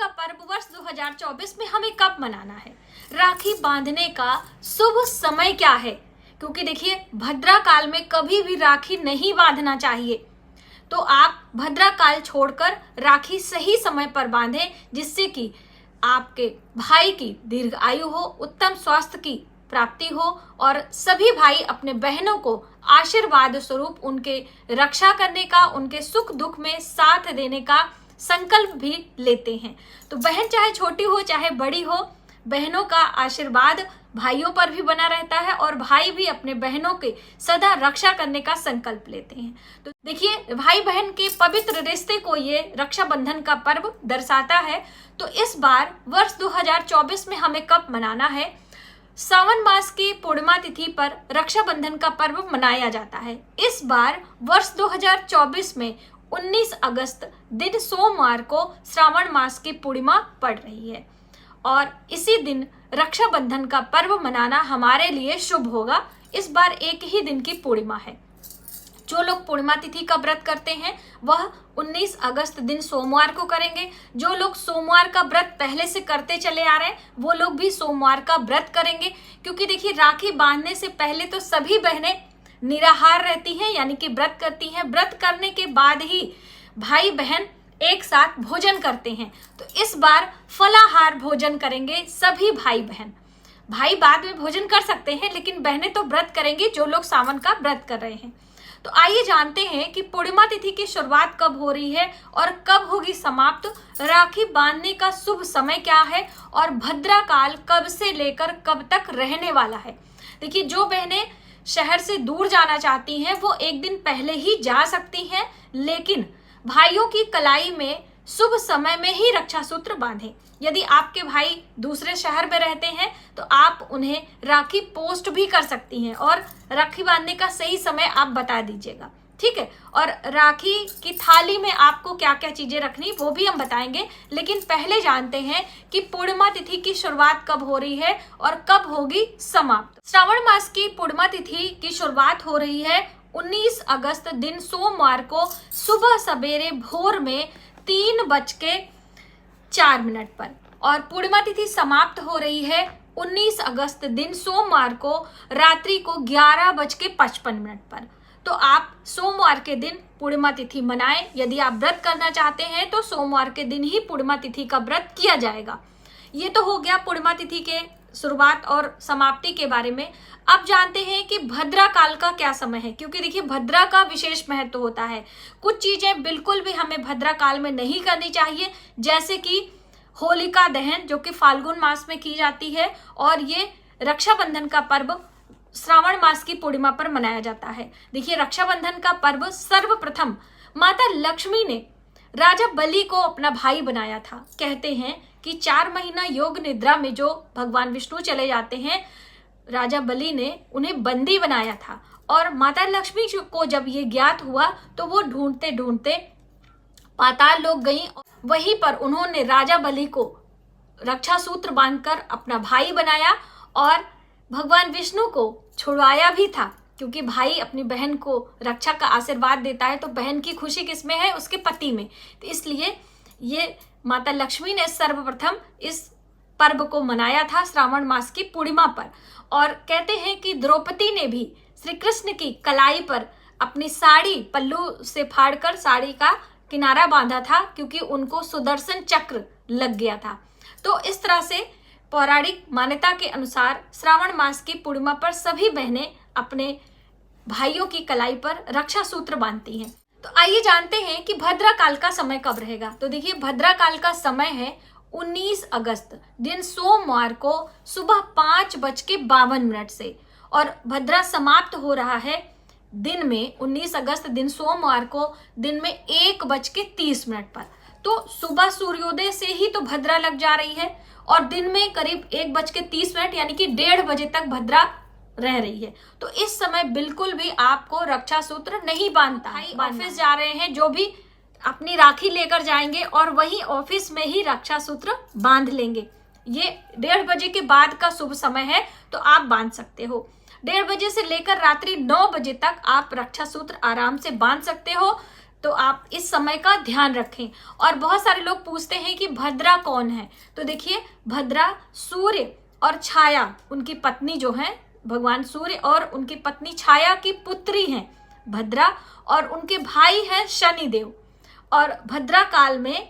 का पर्व वर्ष 2024 में हमें कब मनाना है, राखी बांधने का शुभ समय क्या है। क्योंकि देखिए भद्रा काल में कभी भी राखी नहीं बांधना चाहिए, तो आप भद्रा काल छोड़कर राखी सही समय पर बांधें, जिससे कि आपके भाई की दीर्घ आयु हो, उत्तम स्वास्थ्य की प्राप्ति हो और सभी भाई अपने बहनों को आशीर्वाद स्वरूप उनके रक्षा करने का, उनके सुख दुख में साथ देने का संकल्प भी लेते हैं। तो बहन चाहे छोटी हो चाहे बड़ी हो, बहनों का आशीर्वाद भाइयों पर भी बना रहता है और भाई भी अपने बहनों के सदा रक्षा करने का संकल्प लेते हैं। तो देखिए भाई बहन के पवित्र रिश्ते को ये रक्षाबंधन का पर्व दर्शाता है। तो इस बार वर्ष 2024 में हमें कब मनाना है, सावन मास की पूर्णिमा तिथि पर रक्षाबंधन का पर्व मनाया जाता है। इस बार वर्ष 2024 में 19 अगस्त दिन सोमवार को श्रावण मास की पूर्णिमा पड़ रही है और इसी दिन रक्षाबंधन का पर्व मनाना हमारे लिए शुभ होगा। इस बार एक ही दिन की पूर्णिमा है। जो लोग पूर्णिमा तिथि का व्रत करते हैं वह 19 अगस्त दिन सोमवार को करेंगे। जो लोग सोमवार का व्रत पहले से करते चले आ रहे हैं वो लोग भी सोमवार का व्रत करेंगे। क्योंकि देखिए राखी बांधने से पहले तो सभी बहनें निराहार रहती हैं, यानी कि व्रत करती हैं। व्रत करने के बाद ही भाई बहन एक साथ भोजन करते हैं। तो इस बार फलाहार भोजन करेंगे सभी भाई बहन। भाई बाद में भोजन कर सकते हैं, लेकिन बहनें तो व्रत करेंगी जो लोग सावन का व्रत कर रहे हैं। तो आइए जानते हैं कि पूर्णिमा तिथि की शुरुआत कब हो रही है और कब होगी समाप्त, राखी बांधने का शुभ समय क्या है और भद्रा काल कब से लेकर कब तक रहने वाला है। देखिए जो बहनें शहर से दूर जाना चाहती हैं वो एक दिन पहले ही जा सकती हैं, लेकिन भाइयों की कलाई में शुभ समय में ही रक्षा सूत्र बांधें। यदि आपके भाई दूसरे शहर में रहते हैं तो आप उन्हें राखी पोस्ट भी कर सकती हैं और राखी बांधने का सही समय आप बता दीजिएगा, ठीक है। और राखी की थाली में आपको क्या क्या चीजें रखनी वो भी हम बताएंगे, लेकिन पहले जानते हैं कि पूर्णिमा तिथि की शुरुआत कब हो रही है और कब होगी समाप्त। श्रावण मास की पूर्णिमा तिथि की शुरुआत हो रही है 19 अगस्त दिन सोमवार को सुबह सवेरे भोर में 3:04 पर और पूर्णिमा तिथि समाप्त हो रही है 19 अगस्त दिन सोमवार को रात्रि को 11:55 पर। तो आप सोमवार के दिन पूर्णिमा तिथि मनाएं। यदि आप व्रत करना चाहते हैं तो सोमवार के दिन ही पूर्णिमा तिथि का व्रत किया जाएगा। ये तो हो गया पूर्णिमा तिथि के शुरुआत और समाप्ति के बारे में। अब जानते हैं कि भद्रा काल का क्या समय है, क्योंकि देखिए भद्रा का विशेष महत्व होता है। कुछ चीजें बिल्कुल भी हमें भद्रा काल में नहीं करनी चाहिए, जैसे कि होलिका दहन जो कि फाल्गुन मास में की जाती है और ये रक्षाबंधन का पर्व श्रावण मास की पूर्णिमा पर मनाया जाता है। देखिए रक्षाबंधन का पर्व सर्वप्रथम माता लक्ष्मी ने राजा बलि को अपना भाई बनाया था। कहते हैं कि 4 महीना योग निद्रा में जो भगवान विष्णु चले जाते हैं, राजा बलि ने उन्हें बंदी बनाया था और माता लक्ष्मी को जब ये ज्ञात हुआ तो वो ढूंढते ढूंढते पाताल लोक गई। वहीं पर उन्होंने राजा बलि को रक्षा सूत्र बांधकर अपना भाई बनाया और भगवान विष्णु को छुड़वाया भी था, क्योंकि भाई अपनी बहन को रक्षा का आशीर्वाद देता है तो बहन की खुशी किसमें है, उसके पति में। तो इसलिए ये माता लक्ष्मी ने सर्वप्रथम इस पर्व को मनाया था श्रावण मास की पूर्णिमा पर। और कहते हैं कि द्रौपदी ने भी श्री कृष्ण की कलाई पर अपनी साड़ी पल्लू से फाड़कर साड़ी का किनारा बांधा था, क्योंकि उनको सुदर्शन चक्र लग गया था। तो इस तरह से पौराणिक मान्यता के अनुसार श्रावण मास की पूर्णिमा पर सभी बहनें अपने भाइयों की कलाई पर रक्षा सूत्र बांधती हैं। तो आइए जानते हैं कि भद्रा काल का समय कब रहेगा। तो देखिए भद्रा काल का समय है 19 अगस्त दिन सोमवार को सुबह 5:52 से और भद्रा समाप्त हो रहा है दिन में 19 अगस्त दिन सोमवार को दिन में 1:30 पर। तो सुबह सूर्योदय से ही तो भद्रा लग जा रही है और दिन में करीब 1:30 यानी कि 1:30 बजे तक भद्रा रह रही है। तो इस समय बिल्कुल भी आपको रक्षा सूत्र नहीं बांधता है। ऑफिस जा रहे हैं जो भी अपनी राखी लेकर जाएंगे और वहीं ऑफिस में ही रक्षा सूत्र बांध लेंगे। ये 1:30 बजे के बाद का शुभ समय है, तो आप बांध सकते हो। 1:30 बजे से लेकर रात्रि 9 बजे तक आप रक्षा सूत्र आराम से बांध सकते हो। तो आप इस समय का ध्यान रखें। और बहुत सारे लोग पूछते हैं कि भद्रा कौन है, तो देखिए भद्रा सूर्य और छाया, उनकी पत्नी जो है, भगवान सूर्य और उनकी पत्नी छाया की पुत्री हैं भद्रा, और उनके भाई हैं शनिदेव। और भद्रा काल में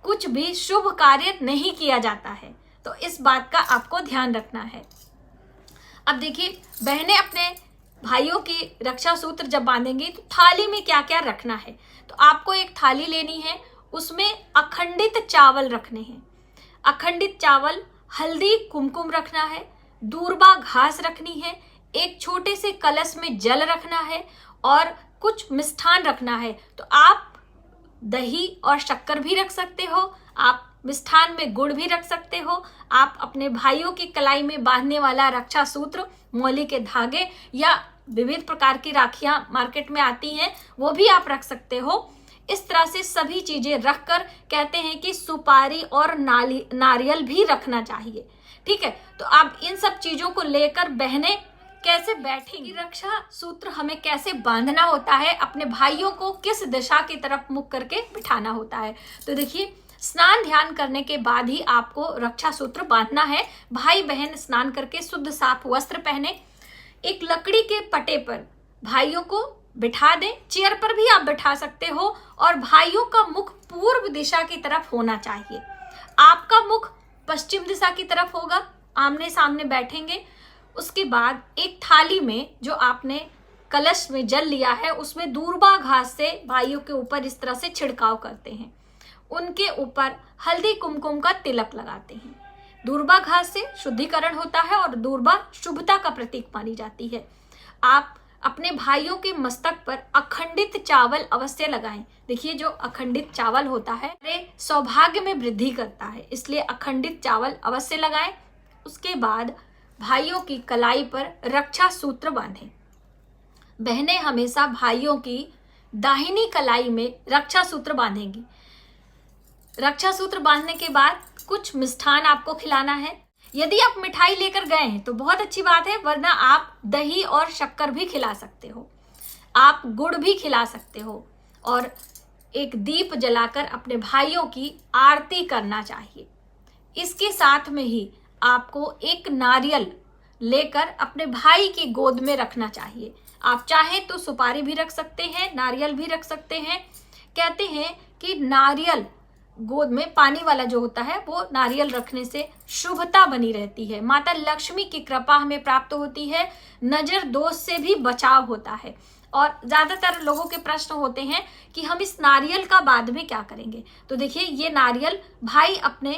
कुछ भी शुभ कार्य नहीं किया जाता है, तो इस बात का आपको ध्यान रखना है। अब देखिए बहनें अपने भाइयों की रक्षा सूत्र जब बांधेंगी तो थाली में क्या क्या रखना है। तो आपको एक थाली लेनी है, उसमें अखंडित चावल रखने हैं। अखंडित चावल, हल्दी कुमकुम रखना है, दूर्बा घास रखनी है, एक छोटे से कलश में जल रखना है और कुछ मिष्ठान रखना है। तो आप दही और शक्कर भी रख सकते हो, आप मिष्ठान में गुड़ भी रख सकते हो, आप अपने भाइयों की कलाई में बांधने वाला रक्षा सूत्र, मौली के धागे या विविध प्रकार की राखियां मार्केट में आती हैं वो भी आप रख सकते हो। इस तरह से सभी चीजें रखकर कहते हैं कि सुपारी और नारियल भी रखना चाहिए। ठीक है, तो आप इन सब चीजों को लेकर बहनें कैसे बैठेंगी, रक्षा सूत्र हमें कैसे बांधना होता है, अपने भाइयों को किस दिशा की तरफ मुख करके बिठाना होता है। तो देखिए स्नान ध्यान करने के बाद ही आपको रक्षा सूत्र बांधना है। भाई बहन स्नान करके शुद्ध साफ वस्त्र पहने, एक लकड़ी के पटे पर भाइयों को बिठा दें, चेयर पर भी आप बिठा सकते हो, और भाइयों का मुख पूर्व दिशा की तरफ होना चाहिए। आपका मुख पश्चिम दिशा की तरफ होगा, आमने सामने बैठेंगे। उसके बाद एक थाली में जो आपने कलश में जल लिया है उसमें दूर्बा घास से भाइयों के ऊपर इस तरह से छिड़काव करते हैं, उनके ऊपर हल्दी कुमकुम का तिलक लगाते हैं। दूर्बा घास से शुद्धिकरण होता है और दूर्बा शुभता का प्रतीक मानी जाती है। आप अपने भाइयों के मस्तक पर अखंडित चावल अवश्य लगाएं। देखिए जो अखंडित चावल होता है सौभाग्य में वृद्धि करता है, इसलिए अखंडित चावल अवश्य लगाएं। उसके बाद भाइयों की कलाई पर रक्षा सूत्र बांधें। बहनें हमेशा भाइयों की दाहिनी कलाई में रक्षा सूत्र बांधेंगी। रक्षा सूत्र बांधने के बाद कुछ मिष्ठान आपको खिलाना है। यदि आप मिठाई लेकर गए हैं तो बहुत अच्छी बात है, वरना आप दही और शक्कर भी खिला सकते हो, आप गुड़ भी खिला सकते हो, और एक दीप जलाकर अपने भाइयों की आरती करना चाहिए। इसके साथ में ही आपको एक नारियल लेकर अपने भाई की गोद में रखना चाहिए। आप चाहें तो सुपारी भी रख सकते हैं, नारियल भी रख सकते हैं। कहते हैं कि नारियल गोद में पानी वाला जो होता है वो नारियल रखने से शुभता बनी रहती है, माता लक्ष्मी की कृपा हमें प्राप्त होती है, नजर दोष से भी बचाव होता है। और ज्यादातर लोगों के प्रश्न होते हैं कि हम इस नारियल का बाद में क्या करेंगे। तो देखिए ये नारियल भाई अपने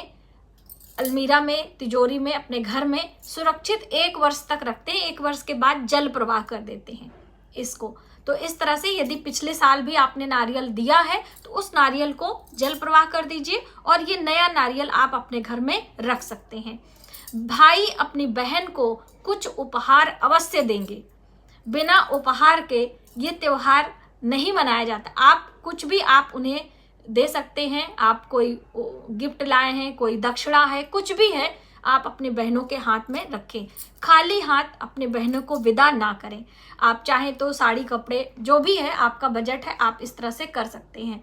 अलमीरा में, तिजोरी में, अपने घर में सुरक्षित 1 वर्ष तक रखते हैं, 1 वर्ष के बाद जल प्रवाह कर देते हैं इसको। तो इस तरह से यदि पिछले साल भी आपने नारियल दिया है तो उस नारियल को जल प्रवाह कर दीजिए और ये नया नारियल आप अपने घर में रख सकते हैं। भाई अपनी बहन को कुछ उपहार अवश्य देंगे, बिना उपहार के ये त्योहार नहीं मनाया जाता। आप कुछ भी आप उन्हें दे सकते हैं, आप कोई गिफ्ट लाए हैं, कोई दक्षिणा है, कुछ भी है, आप अपने बहनों के हाथ में रखें। खाली हाथ अपने बहनों को विदा ना करें। आप चाहें तो साड़ी, कपड़े, जो भी है आपका बजट है, आप इस तरह से कर सकते हैं।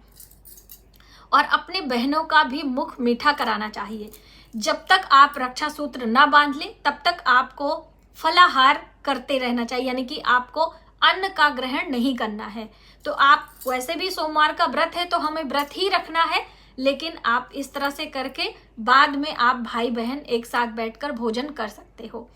और अपने बहनों का भी मुख मीठा कराना चाहिए। जब तक आप रक्षा सूत्र ना बांध लें तब तक आपको फलाहार करते रहना चाहिए, यानी कि आपको अन्न का ग्रहण नहीं करना है। तो आप वैसे भी सोमवार का व्रत है तो हमें व्रत ही रखना है, लेकिन आप इस तरह से करके बाद में आप भाई बहन एक साथ बैठकर भोजन कर सकते हो।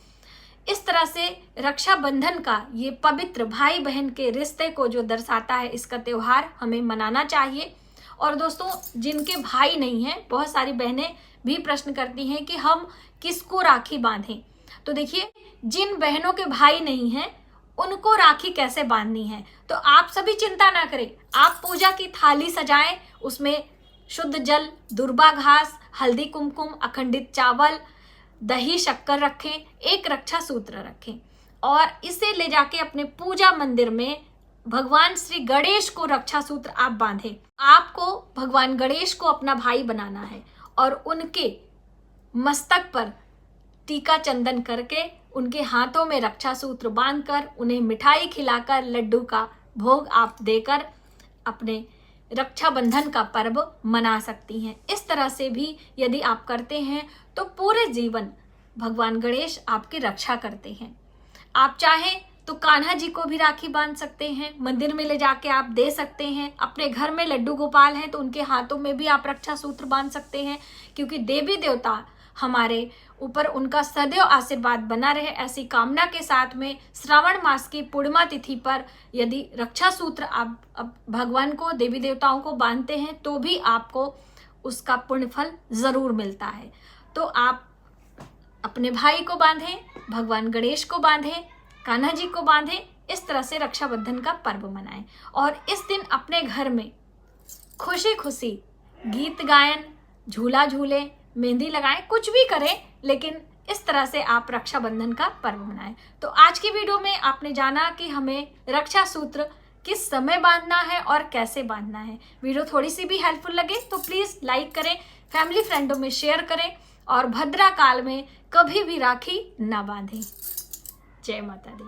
इस तरह से रक्षाबंधन का ये पवित्र भाई बहन के रिश्ते को जो दर्शाता है, इसका त्योहार हमें मनाना चाहिए। और दोस्तों जिनके भाई नहीं हैं, बहुत सारी बहनें भी प्रश्न करती हैं कि हम किसको राखी बांधें। तो देखिए जिन बहनों के भाई नहीं हैं उनको राखी कैसे बांधनी है, तो आप सभी चिंता ना करें। आप पूजा की थाली सजाएं, उसमें शुद्ध जल, दुर्बा घास, हल्दी कुमकुम, अखंडित चावल, दही शक्कर रखें, एक रक्षा सूत्र रखें और इसे ले जाके अपने पूजा मंदिर में भगवान श्री गणेश को रक्षा सूत्र आप बांधें। आपको भगवान गणेश को अपना भाई बनाना है और उनके मस्तक पर टीका चंदन करके उनके हाथों में रक्षा सूत्र बांधकर उन्हें मिठाई खिलाकर लड्डू का भोग आप देकर अपने रक्षाबंधन का पर्व मना सकती हैं। इस तरह से भी यदि आप करते हैं तो पूरे जीवन भगवान गणेश आपकी रक्षा करते हैं। आप चाहें तो कान्हा जी को भी राखी बांध सकते हैं, मंदिर में ले जाके आप दे सकते हैं। अपने घर में लड्डू गोपाल हैं तो उनके हाथों में भी आप रक्षा सूत्र बांध सकते हैं, क्योंकि देवी देवता हमारे ऊपर उनका सदैव आशीर्वाद बना रहे, ऐसी कामना के साथ में श्रावण मास की पूर्णिमा तिथि पर यदि रक्षा सूत्र आप भगवान को, देवी देवताओं को बांधते हैं तो भी आपको उसका पुण्य फल जरूर मिलता है। तो आप अपने भाई को बांधें, भगवान गणेश को बांधें, कान्हा जी को बांधें, इस तरह से रक्षाबंधन का पर्व मनाएं। और इस दिन अपने घर में खुशी खुशी गीत गायन, झूला झूले, मेहंदी लगाएं, कुछ भी करें, लेकिन इस तरह से आप रक्षाबंधन का पर्व मनाएं। तो आज की वीडियो में आपने जाना कि हमें रक्षा सूत्र किस समय बांधना है और कैसे बांधना है। वीडियो थोड़ी सी भी हेल्पफुल लगे तो प्लीज लाइक करें, फैमिली फ्रेंडों में शेयर करें और भद्रा काल में कभी भी राखी ना बांधें। जय माता दी।